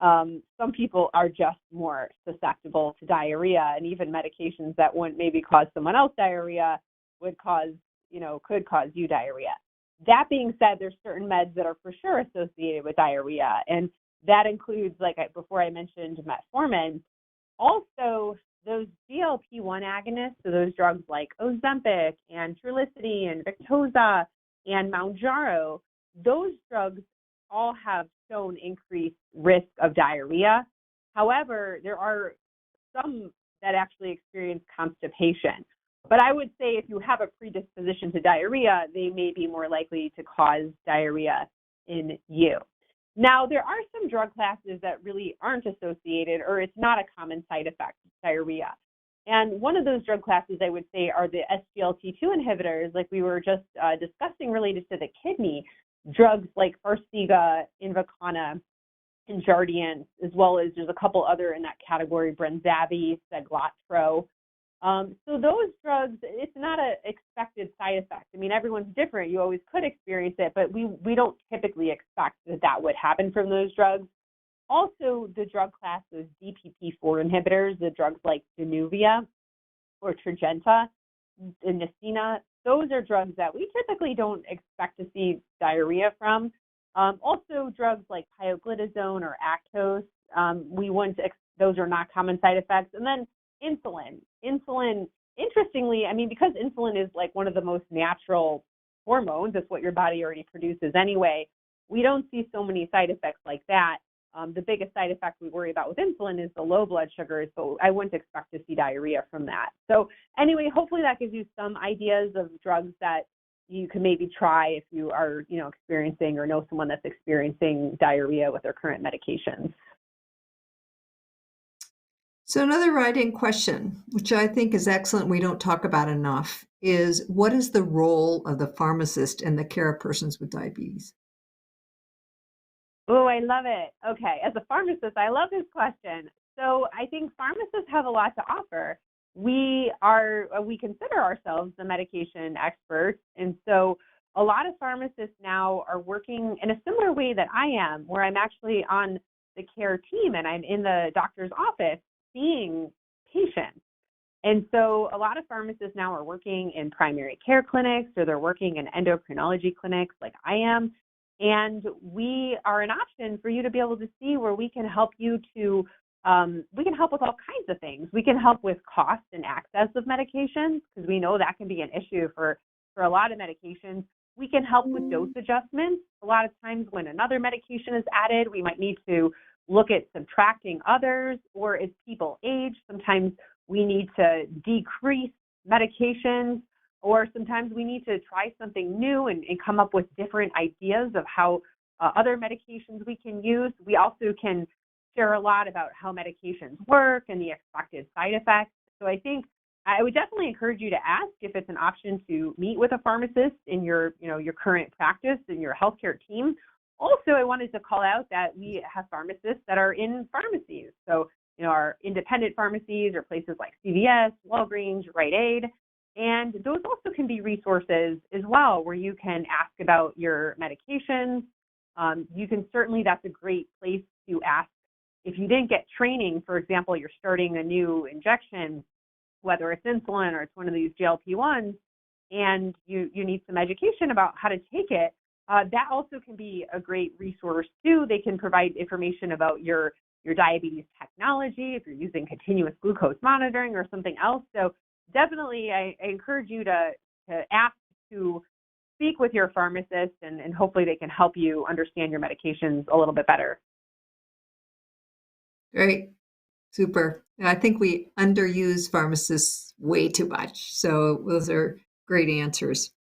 some people are just more susceptible to diarrhea, and even medications that wouldn't maybe cause someone else diarrhea could cause you diarrhea. That being said, there's certain meds that are for sure associated with diarrhea, and that includes, before I mentioned metformin, also those GLP-1 agonists, so those drugs like Ozempic and Trulicity and Victoza and Mounjaro, those drugs all have shown increased risk of diarrhea. However, there are some that actually experience constipation. But I would say if you have a predisposition to diarrhea, they may be more likely to cause diarrhea in you. Now, there are some drug classes that really aren't associated, or it's not a common side effect of diarrhea. And one of those drug classes I would say are the SGLT2 inhibitors, like we were just discussing related to the kidney, drugs like Farxiga, Invokana, and Jardiance, as well as there's a couple other in that category, Brenzavvy, Seglotro. So those drugs, it's not an expected side effect. I mean, everyone's different. You always could experience it, but we don't typically expect that would happen from those drugs. Also, the drug class, those DPP-4 inhibitors, the drugs like Genovia or Tradjenta and Nesina, those are drugs that we typically don't expect to see diarrhea from. Also, drugs like pioglitazone or Actos, those are not common side effects. And then insulin, interestingly, I mean, because insulin is like one of the most natural hormones, it's what your body already produces anyway, we don't see so many side effects like that. The biggest side effect we worry about with insulin is the low blood sugars, but I wouldn't expect to see diarrhea from that. So anyway, hopefully that gives you some ideas of drugs that you can maybe try if you are, experiencing or know someone that's experiencing diarrhea with their current medications.
So another write-in question, which I think is excellent, we don't talk about enough, is what is the role of the pharmacist in the care of persons with diabetes?
Oh, I love it. Okay, as a pharmacist, I love this question. So I think pharmacists have a lot to offer. We consider ourselves the medication experts, and so a lot of pharmacists now are working in a similar way that I am, where I'm actually on the care team and I'm in the doctor's office seeing patients. And so a lot of pharmacists now are working in primary care clinics, or they're working in endocrinology clinics like I am. And we are an option for you to be able to see where we can help you to, we can help with all kinds of things. We can help with cost and access of medications, because we know that can be an issue for a lot of medications. We can help with dose adjustments. A lot of times when another medication is added, we might need to look at subtracting others, or as people age, sometimes we need to decrease medications, or sometimes we need to try something new and come up with different ideas of how other medications we can use. We also can share a lot about how medications work and the expected side effects. So I think I would definitely encourage you to ask if it's an option to meet with a pharmacist in your current practice and your healthcare team. Also, I wanted to call out that we have pharmacists that are in pharmacies. So, our independent pharmacies or places like CVS, Walgreens, Rite Aid. And those also can be resources as well, where you can ask about your medications. That's a great place to ask. If you didn't get training, for example, you're starting a new injection, whether it's insulin or it's one of these GLP-1s, and you need some education about how to take it, that also can be a great resource too. They can provide information about your diabetes technology, if you're using continuous glucose monitoring or something else. So definitely I encourage you to ask to speak with your pharmacist, and hopefully they can help you understand your medications a little bit better.
Great. Super. I think we underuse pharmacists way too much. So those are great answers.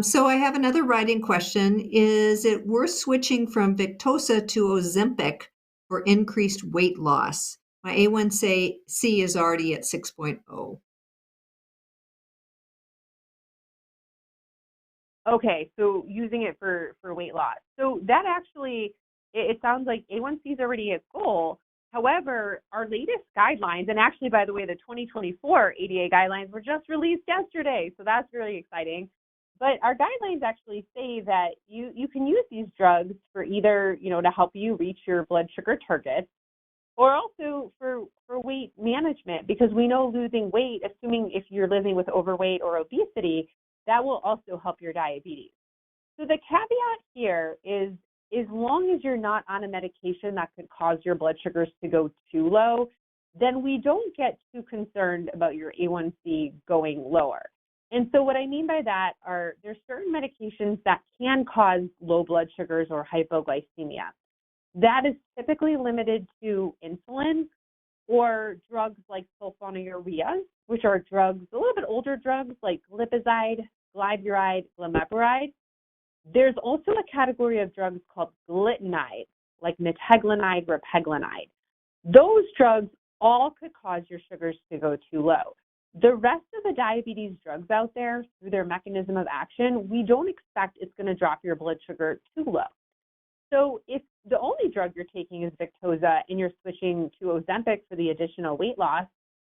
So I have another writing question. Is it worth switching from Victoza to Ozempic for increased weight loss? My A1C is already at 6.0.
Okay, so using it for weight loss. So that actually, it sounds like A1C is already at goal. However, our latest guidelines, and actually, by the way, the 2024 ADA guidelines were just released yesterday, so that's really exciting. But our guidelines actually say that you can use these drugs for either, to help you reach your blood sugar targets, or also for weight management, because we know losing weight, assuming if you're living with overweight or obesity, that will also help your diabetes. So the caveat here is, as long as you're not on a medication that could cause your blood sugars to go too low, then we don't get too concerned about your A1C going lower. And so what I mean by that are, there's certain medications that can cause low blood sugars or hypoglycemia. That is typically limited to insulin or drugs like sulfonylureas, which are drugs, a little bit older drugs like glipizide, glyburide, glimepiride. There's also a category of drugs called glitinides, like meteglinide, repeglinide. Those drugs all could cause your sugars to go too low. The rest of the diabetes drugs out there, through their mechanism of action, we don't expect it's going to drop your blood sugar too low. So if the only drug you're taking is Victoza and you're switching to Ozempic for the additional weight loss,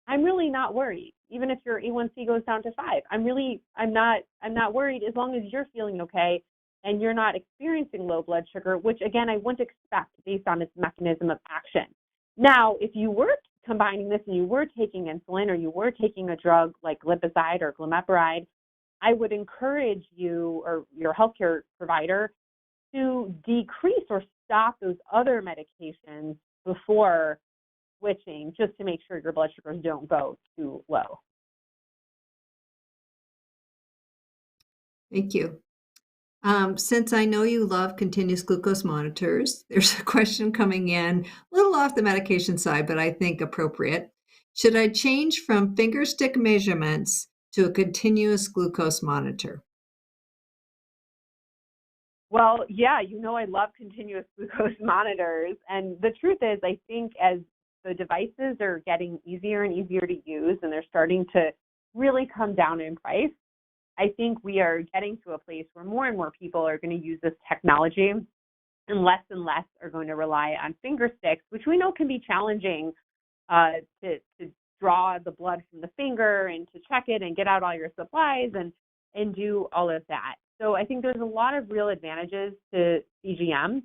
I'm really not worried. Even if your A1C goes down to 5, I'm not worried, as long as you're feeling okay and you're not experiencing low blood sugar, which again, I wouldn't expect based on its mechanism of action. Now, if you were combining this and you were taking insulin, or you were taking a drug like glipizide or glimepiride, I would encourage you or your healthcare provider to decrease or stop those other medications before switching, just to make sure your blood sugars don't go too low.
Thank you. Since I know you love continuous glucose monitors, there's a question coming in, a little off the medication side, but I think appropriate. Should I change from finger stick measurements to a continuous glucose monitor?
Well, yeah, I love continuous glucose monitors. And the truth is, I think as the devices are getting easier and easier to use and they're starting to really come down in price, I think we are getting to a place where more and more people are going to use this technology, and less are going to rely on finger sticks, which we know can be challenging to draw the blood from the finger and to check it and get out all your supplies and do all of that. So I think there's a lot of real advantages to CGM.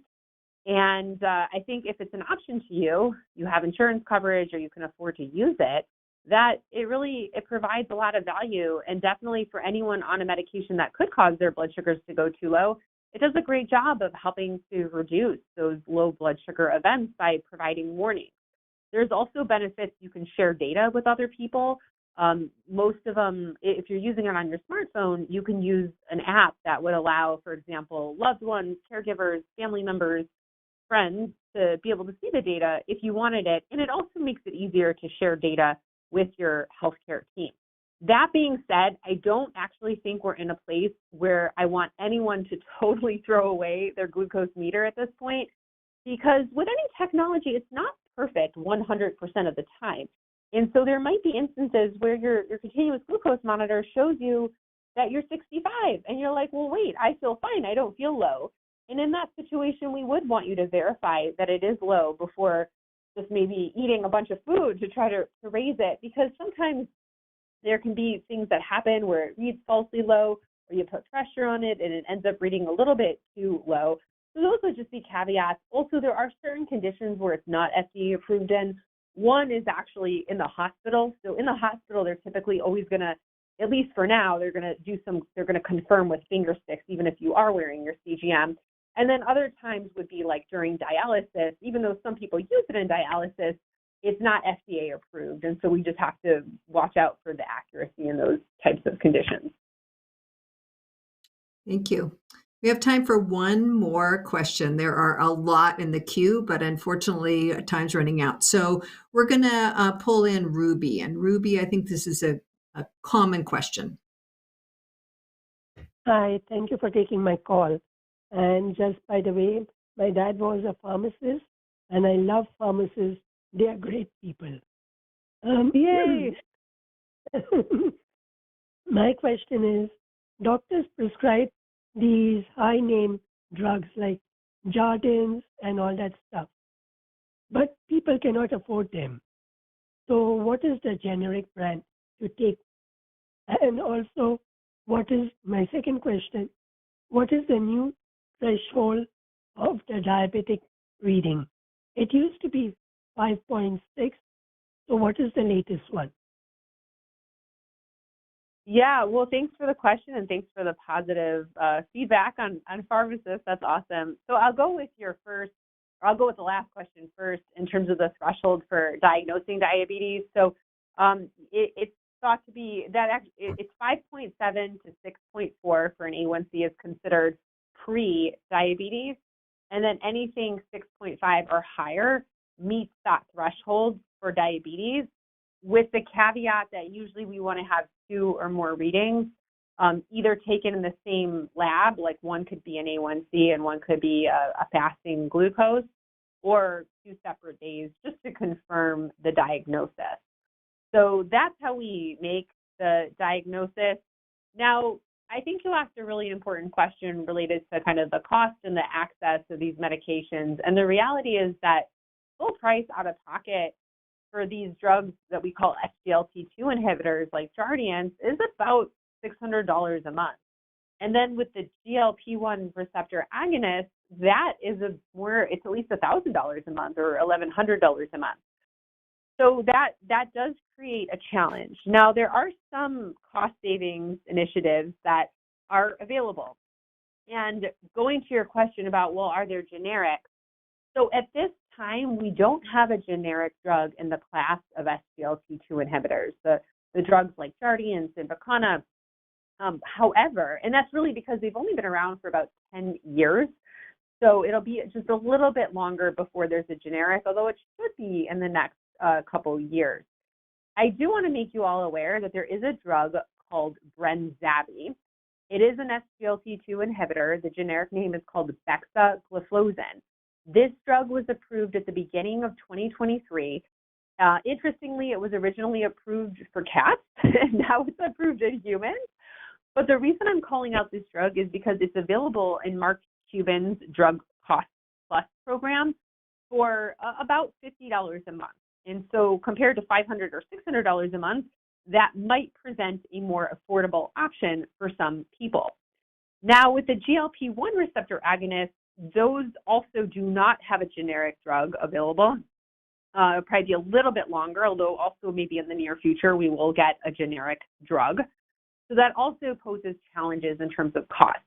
And I think if it's an option to you, you have insurance coverage or you can afford to use it, that it provides a lot of value. And definitely for anyone on a medication that could cause their blood sugars to go too low, it does a great job of helping to reduce those low blood sugar events by providing warnings. There's also benefits. You can share data with other people. Most of them, if you're using it on your smartphone, you can use an app that would allow, for example, loved ones, caregivers, family members, friends to be able to see the data if you wanted it. And it also makes it easier to share data with your healthcare team. That being said, I don't actually think we're in a place where I want anyone to totally throw away their glucose meter at this point, because with any technology, it's not perfect 100% of the time. And so there might be instances where your continuous glucose monitor shows you that you're 65 and you're like, well, wait, I feel fine. I don't feel low. And in that situation, we would want you to verify that it is low before just maybe eating a bunch of food to try to raise it, because sometimes there can be things that happen where it reads falsely low, or you put pressure on it and it ends up reading a little bit too low. So those would just be caveats. Also, there are certain conditions where it's not FDA approved in. One is actually in the hospital. So in the hospital, they're typically always going to, at least for now, they're going to confirm with finger sticks, even if you are wearing your CGM. And then other times would be like during dialysis, even though some people use it in dialysis, it's not FDA approved. And so we just have to watch out for the accuracy in those types of conditions.
Thank you. We have time for one more question. There are a lot in the queue, but unfortunately, time's running out. So we're going to pull in Ruby. And Ruby, I think this is a common question.
Hi, thank you for taking my call. And just by the way, my dad was a pharmacist, and I love pharmacists. They are great people.
Yay!
My question is, doctors prescribe these high-name drugs like Jardins and all that stuff, but people cannot afford them. So what is the generic brand to take? And also, what is my second question? What is the new threshold of the diabetic reading? It used to be 5.6. So what is the latest one?
Yeah, well, thanks for the question and thanks for the positive feedback on pharmacists. That's awesome. So I'll go with I'll go with the last question first in terms of the threshold for diagnosing diabetes. So it's thought to be that it's 5.7 to 6.4 for an A1C is considered pre-diabetes, and then anything 6.5 or higher meets that threshold for diabetes, with the caveat that usually we want to have 2 or more readings, either taken in the same lab, like one could be an A1C and one could be a fasting glucose, or 2 separate days just to confirm the diagnosis. So that's how we make the diagnosis. Now, I think you asked a really important question related to kind of the cost and the access of these medications. And the reality is that full price out of pocket for these drugs that we call SGLT2 inhibitors like Jardiance is about $600 a month. And then with the GLP-1 receptor agonist, that is it's at least $1,000 a month or $1,100 a month. So that does create a challenge. Now, there are some cost savings initiatives that are available. And going to your question about, well, are there generics? So at this time, we don't have a generic drug in the class of SGLT2 inhibitors, the drugs like Jardiance and Victoza. However, and that's really because they've only been around for about 10 years. So it'll be just a little bit longer before there's a generic, although it should be in the next couple years. I do want to make you all aware that there is a drug called Brenzavvy. It is an SGLT2 inhibitor. The generic name is called Bexagliflozin. This drug was approved at the beginning of 2023. Interestingly, it was originally approved for cats, and now it's approved in humans. But the reason I'm calling out this drug is because it's available in Mark Cuban's Drug Cost Plus program for about $50 a month. And so compared to $500 or $600 a month, that might present a more affordable option for some people. Now, with the GLP-1 receptor agonists, those also do not have a generic drug available. It'll probably be a little bit longer, although also maybe in the near future we will get a generic drug. So that also poses challenges in terms of cost.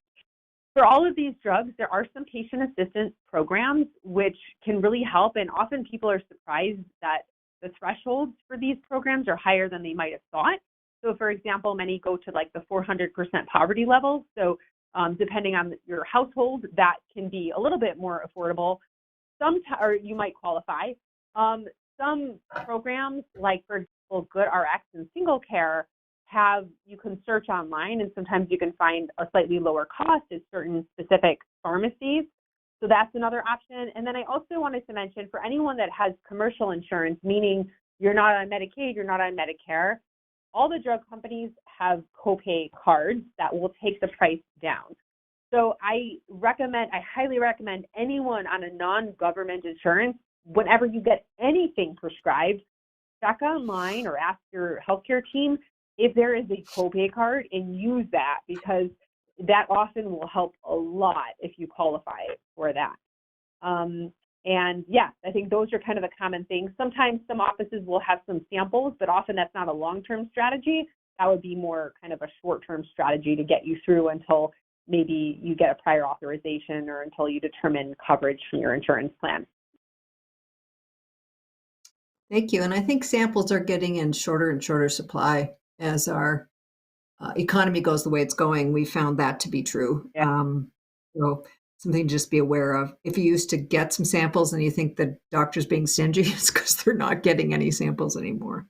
For all of these drugs, there are some patient assistance programs which can really help, and often people are surprised that the thresholds for these programs are higher than they might have thought. So for example, many go to like the 400% poverty level. So depending on your household, that can be a little bit more affordable. Or you might qualify. Some programs, like for example, GoodRx and Single Care, you can search online, and sometimes you can find a slightly lower cost at certain specific pharmacies. So that's another option. And then I also wanted to mention, for anyone that has commercial insurance, meaning you're not on Medicaid, you're not on Medicare, all the drug companies have copay cards that will take the price down. So I highly recommend anyone on a non-government insurance, whenever you get anything prescribed, check online or ask your healthcare team if there is a copay card and use that, because that often will help a lot if you qualify for that. And yeah, I think those are kind of the common things. Sometimes some offices will have some samples, but often that's not a long-term strategy. That would be more kind of a short-term strategy to get you through until maybe you get a prior authorization or until you determine coverage from your insurance plan.
Thank you. And I think samples are getting in shorter and shorter supply as our economy goes the way it's going. We found that to be true.
Yeah.
So something to just be aware of. If you used to get some samples and you think the doctor's being stingy, it's because they're not getting any samples anymore.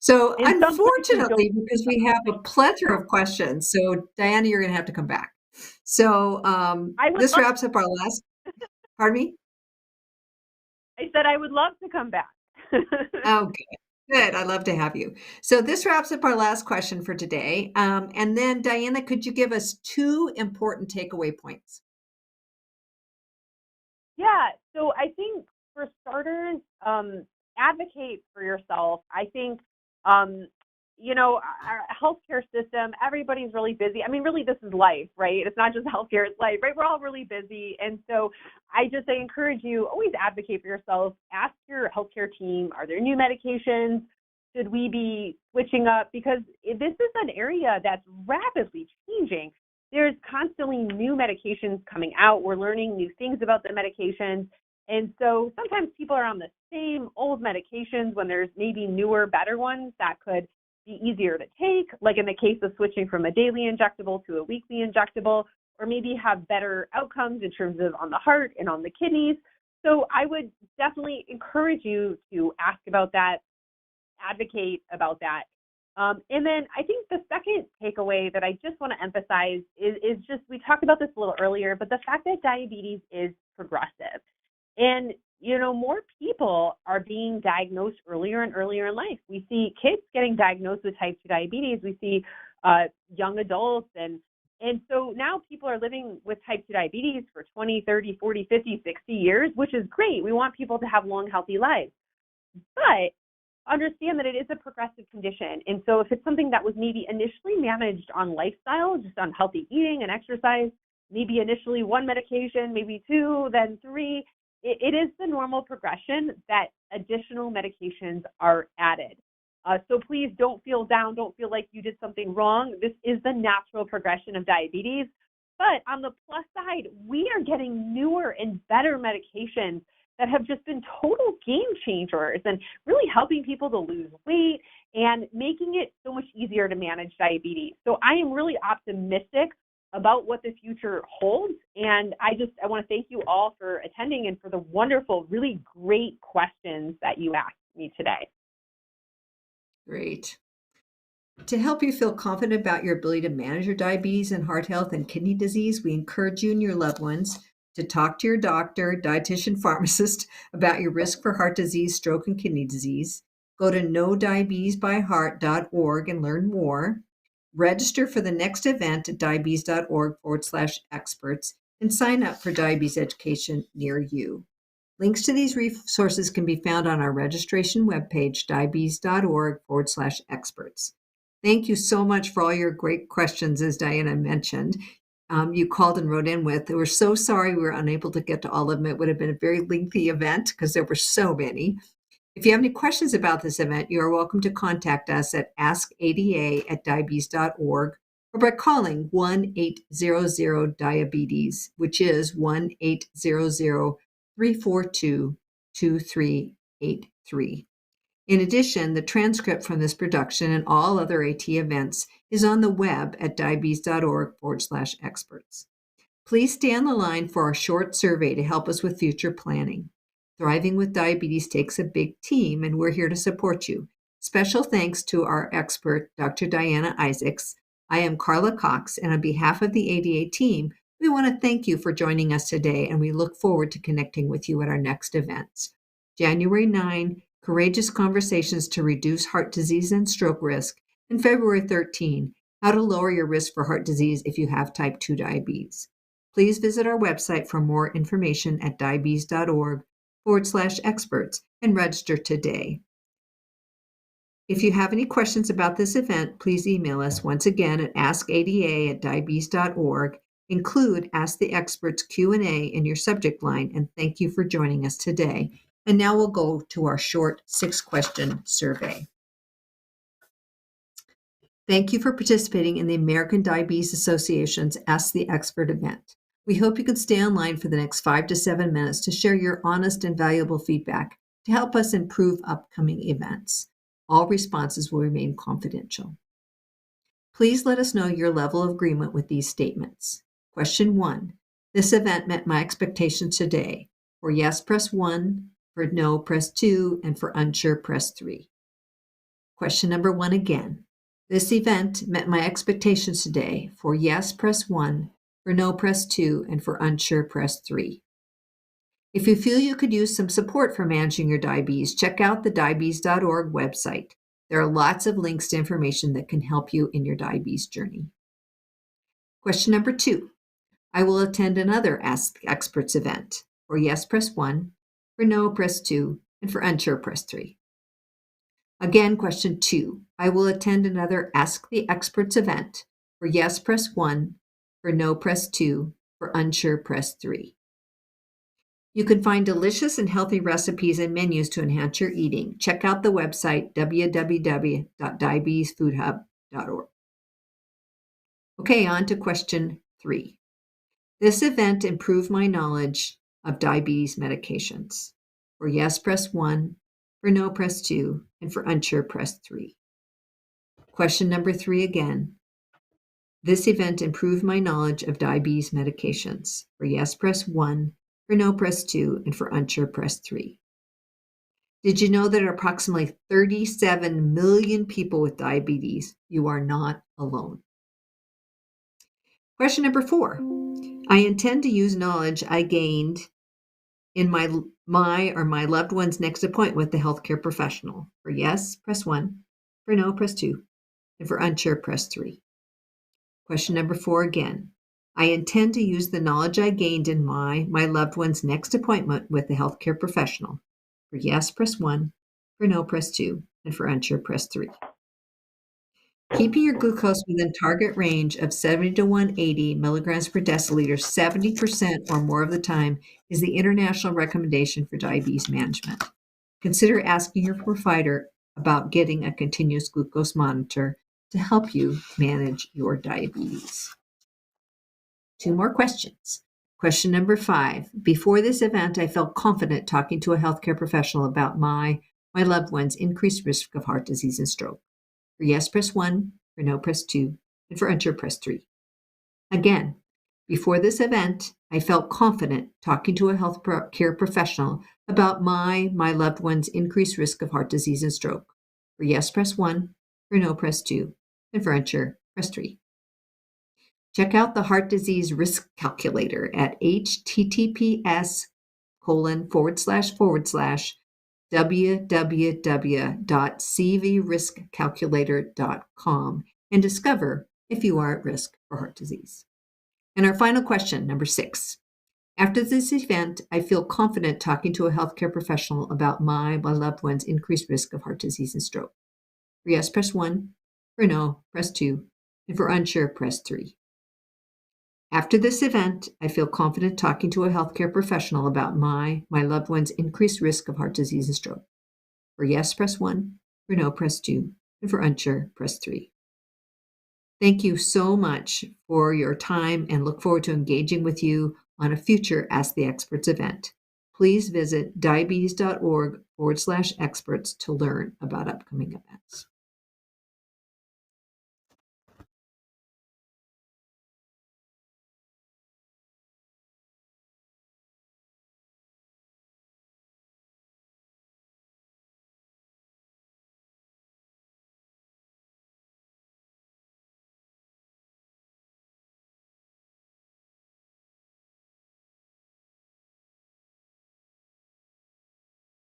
So
And sometimes we don't.
unfortunately, because we have a plethora of questions, so Diana, you're going to have to come back. So
I would
this
love.
wraps up our last. Pardon me.
I said I would love to come back.
Oh, good. Good. I'd love to have you. So this wraps up our last question for today. And then Diana, could you give us 2 important takeaway points?
Yeah, so I think for starters, advocate for yourself. I think, um, our healthcare system, everybody's really busy. I mean, really, this is life, right? It's not just healthcare, it's life, right? We're all really busy. And so I encourage you, always advocate for yourself. Ask your healthcare team, are there new medications? Should we be switching up? Because this is an area that's rapidly changing. There's constantly new medications coming out. We're learning new things about the medications. And so sometimes people are on the same old medications when there's maybe newer, better ones that could be easier to take, like in the case of switching from a daily injectable to a weekly injectable, or maybe have better outcomes in terms of on the heart and on the kidneys. So I would definitely encourage you to ask about that, advocate about that. And then I think the second takeaway that I just want to emphasize is just, we talked about this a little earlier, but the fact that diabetes is progressive. And, more people are being diagnosed earlier and earlier in life. We see kids getting diagnosed with type 2 diabetes. We see young adults. And so now people are living with type 2 diabetes for 20, 30, 40, 50, 60 years, which is great. We want people to have long, healthy lives. But understand that it is a progressive condition. And so if it's something that was maybe initially managed on lifestyle, just on healthy eating and exercise, maybe initially 1 medication, maybe 2, then 3, it is the normal progression that additional medications are added. So please don't feel down, don't feel like you did something wrong. This is the natural progression of diabetes. But on the plus side, we are getting newer and better medications that have just been total game changers and really helping people to lose weight and making it so much easier to manage diabetes. So I am really optimistic about what the future holds. And I want to thank you all for attending and for the wonderful, really great questions that you asked me today.
Great. To help you feel confident about your ability to manage your diabetes and heart health and kidney disease, we encourage you and your loved ones to talk to your doctor, dietitian, pharmacist about your risk for heart disease, stroke, and kidney disease. Go to knowdiabetesbyheart.org and learn more. Register for the next event at diabetes.org/experts and sign up for diabetes education near you. Links to these resources can be found on our registration webpage, diabetes.org/experts. Thank you so much for all your great questions, as Diana mentioned. You called and wrote in with. We're so sorry we were unable to get to all of them. It would have been a very lengthy event because there were so many. If you have any questions about this event, you are welcome to contact us at askada@diabetes.org or by calling 1-800-DIABETES, which is 1-800-342-2383. In addition, the transcript from this production and all other AT events is on the web at diabetes.org/experts. Please stay on the line for our short survey to help us with future planning. Thriving with diabetes takes a big team, and we're here to support you. Special thanks to our expert, Dr. Diana Isaacs. I am Carla Cox, and on behalf of the ADA team, we want to thank you for joining us today, and we look forward to connecting with you at our next events. January 9, Courageous Conversations to Reduce Heart Disease and Stroke Risk, and February 13, How to Lower Your Risk for Heart Disease if you have type 2 diabetes. Please visit our website for more information at diabetes.org/experts and register today. If you have any questions about this event, please email us once again at askada@diabetes.org. Include Ask the Experts Q&A in your subject line, and thank you for joining us today. And now we'll go to our short 6-question survey. Thank you for participating in the American Diabetes Association's Ask the Expert event. We hope you can stay online for the next 5 to 7 minutes to share your honest and valuable feedback to help us improve upcoming events. All responses will remain confidential. Please let us know your level of agreement with these statements. Question 1. This event met my expectations today. For yes, press 1. For no, press 2. And for unsure, press 3. Question number 1 again. This event met my expectations today. For yes, press 1. For no, press 2. And for unsure, press 3. If you feel you could use some support for managing your diabetes, check out the diabetes.org website. There are lots of links to information that can help you in your diabetes journey. Question number 2. I will attend another Ask the Experts event. For yes, press 1. For no, press 2. And for unsure, press 3. Again, question 2. I will attend another Ask the Experts event. For yes, press 1. For no, press 2. For unsure, press 3. You can find delicious and healthy recipes and menus to enhance your eating. Check out the website www.diabetesfoodhub.org. Okay, on to question 3. This event improved my knowledge of diabetes medications. For yes, press 1. For no, press 2. And for unsure, press 3. Question number 3 again. This event improved my knowledge of diabetes medications. For yes, press 1. For no, press 2. And for unsure, press 3. Did you know that approximately 37 million people with diabetes? You are not alone. Question number 4. I intend to use knowledge I gained in my or my loved one's next appointment with the healthcare professional. For yes, press 1. For no, press 2. And for unsure, press 3. Question number 4 again. I intend to use the knowledge I gained in my loved one's next appointment with the healthcare professional. For yes, press 1. For no, press 2. And for unsure, press 3. Keeping your glucose within target range of 70 to 180 milligrams per deciliter 70% or more of the time is the international recommendation for diabetes management. Consider asking your provider about getting a continuous glucose monitor to help you manage your diabetes. 2 more questions. Question number 5. Before this event, I felt confident talking to a healthcare professional about my loved one's increased risk of heart disease and stroke. For yes, press 1. For no, press 2. And for unsure, press 3. Again, before this event, I felt confident talking to a healthcare professional about my loved one's increased risk of heart disease and stroke. For yes, press 1. For no, press 2. And for unsure, press 3. Check out the heart disease risk calculator at https://www.cvriskcalculator.com and discover if you are at risk for heart disease. And our final question, number 6. After this event, I feel confident talking to a healthcare professional about my loved one's increased risk of heart disease and stroke. For yes, press 1. For no, press 2. And for unsure, press 3. After this event, I feel confident talking to a healthcare professional about my loved one's increased risk of heart disease and stroke. For yes, press 1. For no, press 2. And for unsure, press 3. Thank you so much for your time and look forward to engaging with you on a future Ask the Experts event. Please visit diabetes.org/experts to learn about upcoming events.